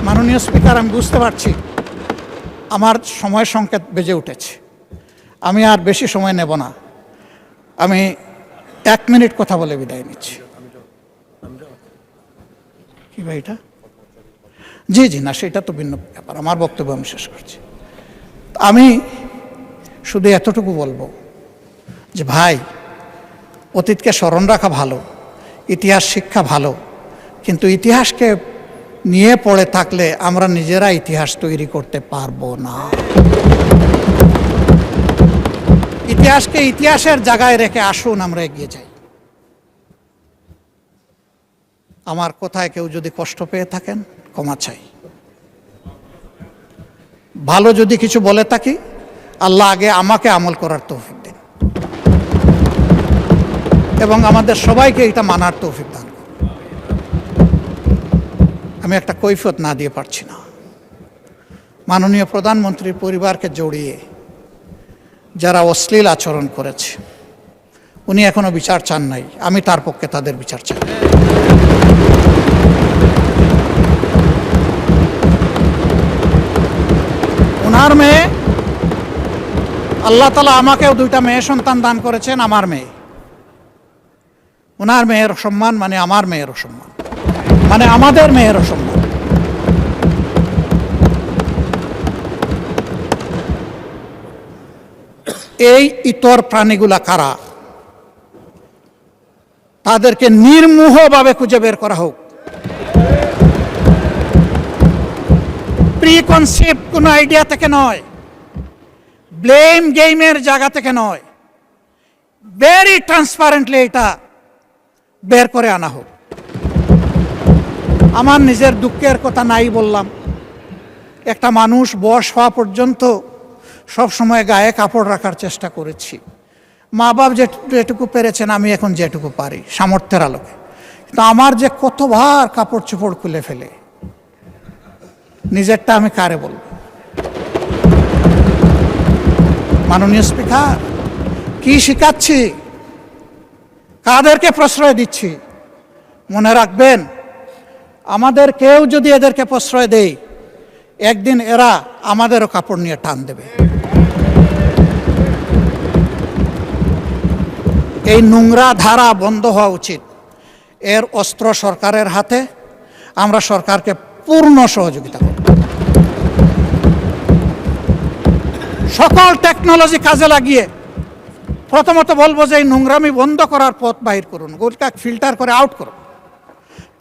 মাননীয় স্পিকার, আমি বুঝতে পারছি আমার সময় সংকেত বেজে উঠেছে, আমি আর বেশি সময় নেব না। আমি 1 মিনিট কথা বলে বিদায় নিচ্ছি। কি ভাই এটা? জি না, সেটা তো ভিন্ন ব্যাপার। আমার বক্তব্য আমি শেষ করছি। আমি শুধু এতটুকু বলবো যে ভাই, অতীতকে স্মরণ রাখা ভালো, ইতিহাস শিক্ষা ভালো, কিন্তু ইতিহাসকে নিয়ে পড়ে থাকলে আমরা নিজেরা ইতিহাস তৈরি করতে পারবো না। ইতিহাসকে ইতিহাসের জায়গায় রেখে আসুন আমরা এগিয়ে যাই। আমার কথায় কেউ যদি কষ্ট পেয়ে থাকেন, ক্ষমা চাই। ভালো যদি কিছু বলে থাকি, আল্লাহ আগে আমাকে আমল করার তৌফিক দিন এবং আমাদের সবাইকে এটা মানার তৌফিক দান করুন। আমি একটা কৈফিয়ত না দিয়ে পারছি না। মাননীয় প্রধানমন্ত্রীর পরিবারকে জড়িয়ে যারা অশ্লীল আচরণ করেছে, উনি এখনো বিচার চান নাই। আমি তার পক্ষে তাদের বিচার চাই। ওনার মেয়ে, আল্লাহ তাআলা আমাকেও 2টা মেয়ে সন্তান দান করেছেন। আমার মেয়ে, ওনার মেয়ের সম্মান মানে আমার মেয়েরও সম্মান, মানে আমাদের মেয়েরও সম্মান। এই ইতর প্রাণীগুলা কারা, তাদেরকে নির্মোহভাবে খুঁজে বের করা হোক। প্রিকনসেপ্ট কোনো আইডিয়া থেকে নয়, ব্লেম গেমের জায়গা থেকে নয়, ভেরি ট্রান্সপারেন্টলি এটা বের করে আনা হোক। আমার নিজের দুঃখের কথা নাই বললাম, একটা মানুষ বয়স হওয়া পর্যন্ত সব সময় গায়ে কাপড় রাখার চেষ্টা করেছি। মা বাপ যেটুকু পেরেছেন, আমি এখন যেটুকু পারি সামর্থ্যের আলোকে। কিন্তু আমার যে কতবার কাপড় চোপড় খুলে ফেলে, নিজেরটা আমি কারে বলব? মাননীয় স্পিকার, কি শিখাচ্ছি, কাদেরকে প্রশ্রয় দিচ্ছি? মনে রাখবেন, আমাদের কেউ যদি এদেরকে প্রশ্রয় দেয়, একদিন এরা আমাদেরও কাপড় নিয়ে টান দেবে। এই নোংরা ধারা বন্ধ হওয়া উচিত। এর অস্ত্র সরকারের হাতে, আমরা সরকারকে পূর্ণ সহযোগিতা করব। সকল টেকনোলজি কাজে লাগিয়ে প্রথমত বলবো যে এই নোংরামি বন্ধ করার পথ বাহির করুন, গোটা ফিল্টার করে আউট করুন।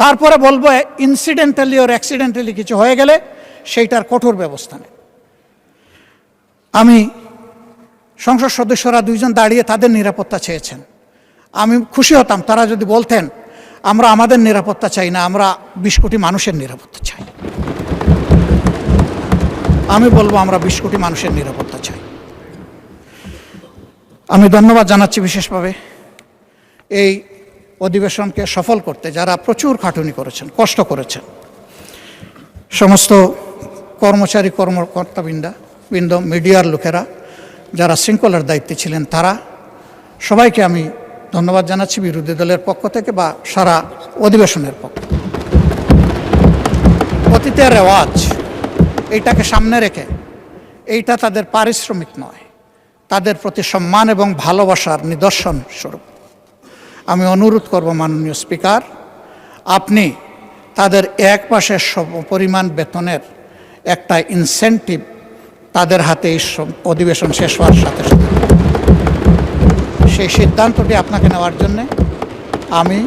তারপরে বলবো ইনসিডেন্টালি ওর অ্যাক্সিডেন্টালি কিছু হয়ে গেলে সেইটার কঠোর ব্যবস্থা নেই। আমি সংসদ সদস্যরা 2জন দাঁড়িয়ে তাদের নিরাপত্তা চেয়েছেন। আমি খুশি হতাম তারা যদি বলতেন আমরা আমাদের নিরাপত্তা চাই না, আমরা 20 কোটি মানুষের নিরাপত্তা চাই। আমি বলবো আমরা 20 কোটি মানুষের নিরাপত্তা চাই। আমি ধন্যবাদ জানাচ্ছি বিশেষভাবে এই অধিবেশনকে সফল করতে যারা প্রচুর খাটুনি করেছেন, কষ্ট করেছেন। সমস্ত কর্মচারী কর্মকর্তাবৃন্দ, মিডিয়ার লোকেরা যারা শৃঙ্খলার দায়িত্বে ছিলেন, তারা সবাইকে আমি ধন্যবাদ জানাচ্ছি বিরোধী দলের পক্ষ থেকে বা সারা অধিবেশনের পক্ষ। অতীতের রেওয়াজ এইটাকে সামনে রেখে, এইটা তাদের পারিশ্রমিক নয়, তাদের প্রতি সম্মান এবং ভালোবাসার নিদর্শন স্বরূপ আমি অনুরোধ করব মাননীয় স্পিকার, আপনি তাদের এক মাসের পরিমাণ বেতনের একটা ইনসেন্টিভ তাদের হাতে এই অধিবেশন শেষ হওয়ার সাথে সাথে সেই সিদ্ধান্তটি আপনাকে নেওয়ার জন্যে আমি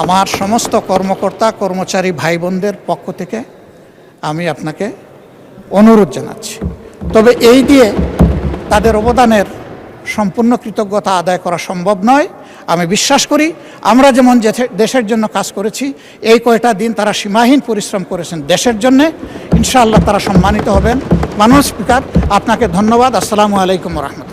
আমার সমস্ত কর্মকর্তা কর্মচারী ভাই বোনদের পক্ষ থেকে আমি আপনাকে অনুরোধ জানাচ্ছি। তবে এই দিয়ে তাদের অবদানের সম্পূর্ণ কৃতজ্ঞতা আদায় করা সম্ভব নয়। আমি বিশ্বাস করি আমরা যেমন দেশের জন্য কাজ করেছি, এই কয়টা দিন তারা সীমাহীন পরিশ্রম করেছেন দেশের জন্যে, ইনশাআল্লাহ তারা সম্মানিত হবেন। মাননীয় স্পিকার, আপনাকে ধন্যবাদ। আসসালামু আলাইকুম ওয়া রাহমাতুল্লাহ।